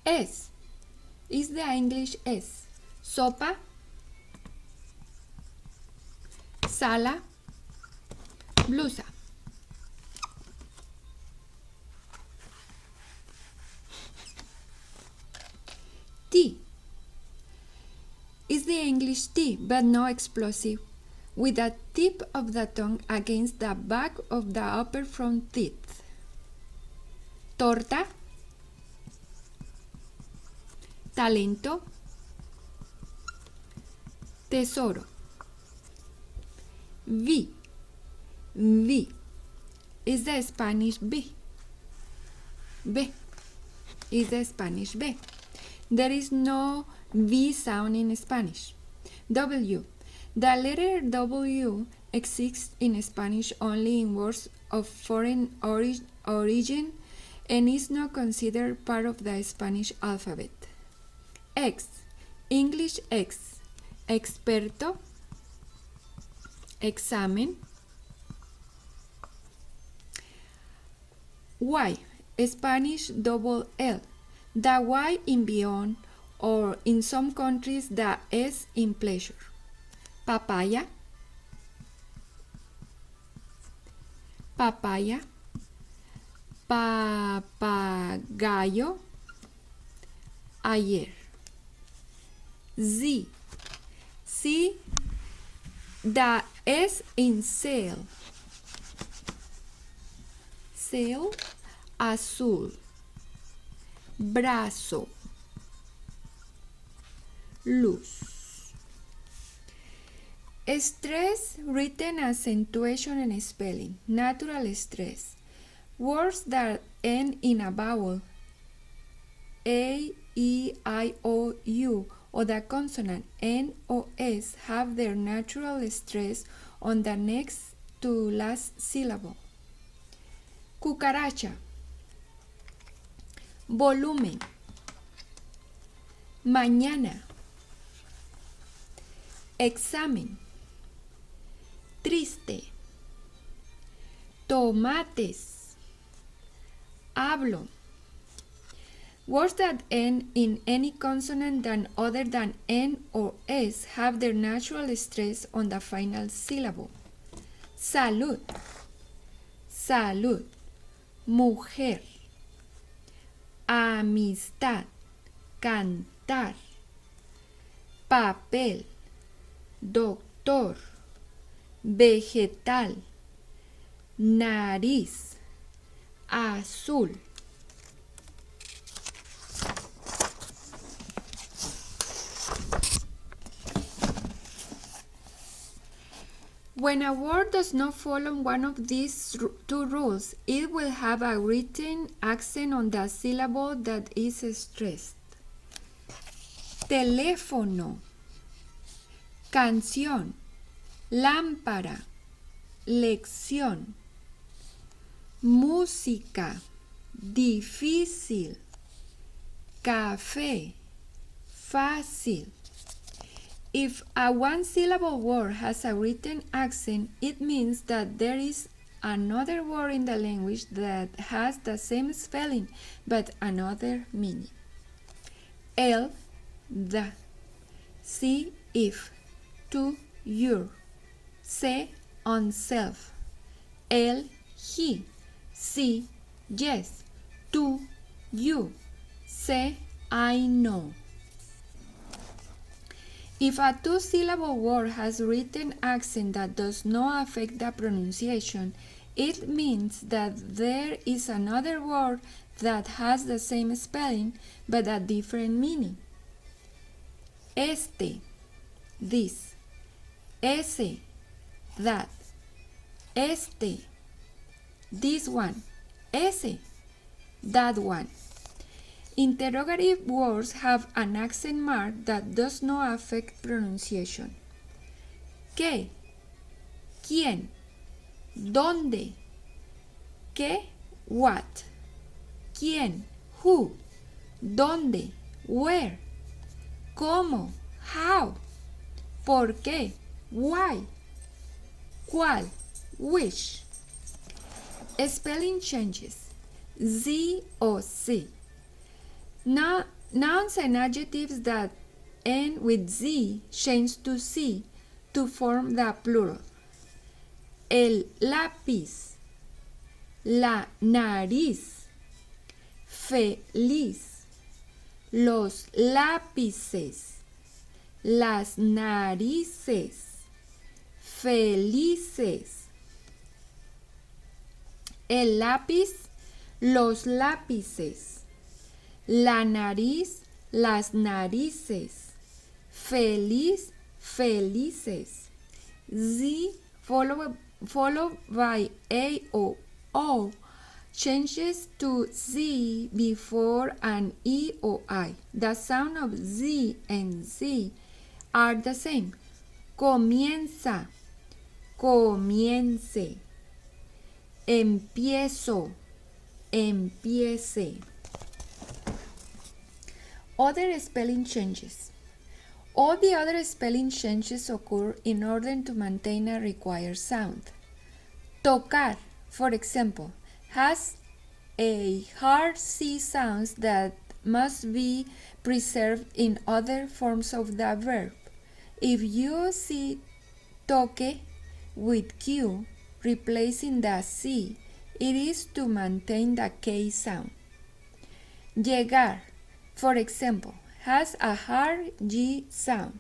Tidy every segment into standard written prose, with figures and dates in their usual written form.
S is the English S. Sopa, sala, blusa. T is the English T, but no explosive, with the tip of the tongue against the back of the upper front teeth. Torta, talento, tesoro. V is the Spanish B. B is the Spanish B. There is no V sound in Spanish. W. The letter W exists in Spanish only in words of foreign origin and is not considered part of the Spanish alphabet. X. English X. Experto, examen. Y. Spanish double L. The Y in beyond, or in some countries the S in pleasure. Papaya, papaya, papagayo, ayer. Z. See the S in sail. Sail, azul. Brazo, luz. Stress written accentuation and spelling. Natural stress. Words that end in a vowel A, E, I, O, U or the consonant N or S have their natural stress on the next to last syllable. Cucaracha. Volumen. Mañana. Examen. Triste. Tomates. Hablo. Words that end in any consonant than other than N or S have their natural stress on the final syllable. Salud. Salud. Mujer. Amistad, cantar, papel, doctor, vegetal, nariz, azul. When a word does not follow one of these two rules, it will have a written accent on the syllable that is stressed. Teléfono, canción, lámpara, lección, música, difícil, café, fácil. If a one-syllable word has a written accent, it means that there is another word in the language that has the same spelling but another meaning. El, the. See, if. To, your. Say, on self. El, he. See, yes. To, you. Say, I know. If a two-syllable word has written accent that does not affect the pronunciation, it means that there is another word that has the same spelling but a different meaning. Este, this. Ese, that. Este, this one. Ese, that one. Interrogative words have an accent mark that does not affect pronunciation. ¿Qué? ¿Quién? ¿Dónde? ¿Qué? What? ¿Quién? Who? ¿Dónde? Where? ¿Cómo? How? ¿Por qué? Why? ¿Cuál? Which? Spelling changes. Z o C. Nouns and adjectives that end with Z change to C to form the plural. El lápiz, la nariz, feliz, los lápices, las narices, felices. El lápiz, los lápices, la nariz, las narices, feliz, felices. Z followed by A or O changes to Z before an E or I. The sound of Z and Z are the same. Comienza, comience. Empiezo, empiece. Other spelling changes. All the other spelling changes occur in order to maintain a required sound. Tocar, for example, has a hard C sound that must be preserved in other forms of the verb. If you see toque with Q replacing the C, it is to maintain the K sound. Llegar, for example, has a hard G sound,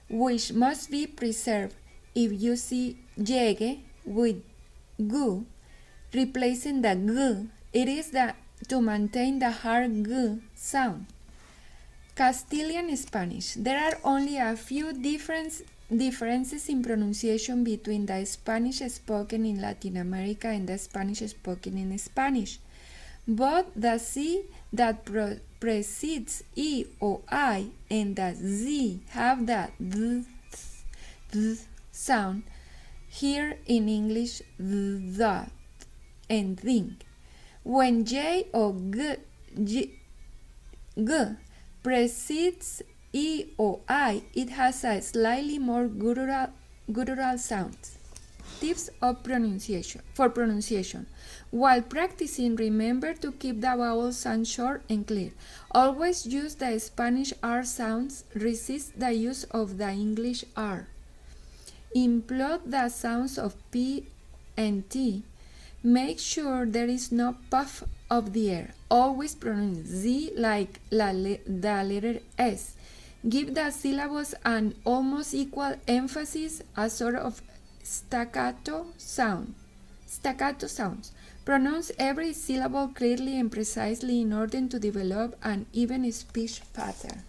which must be preserved if you see llegue with G replacing the G. It is to maintain the hard G sound. Castilian Spanish. There are only a few differences in pronunciation between the Spanish spoken in Latin America and the Spanish spoken in Spanish. Both the C that precedes E or I and the Z have the th sound. Here in English, that and think. When J or G precedes E or I, it has a slightly more guttural sound. Tips of pronunciation. While practicing, remember to keep the vowel sound short and clear. Always use the Spanish R sounds. Resist the use of the English R. Implode the sounds of P and T. Make sure there is no puff of the air. Always pronounce Z like the letter S. Give the syllables an almost equal emphasis, a sort of staccato sounds. Pronounce every syllable clearly and precisely in order to develop an even speech pattern.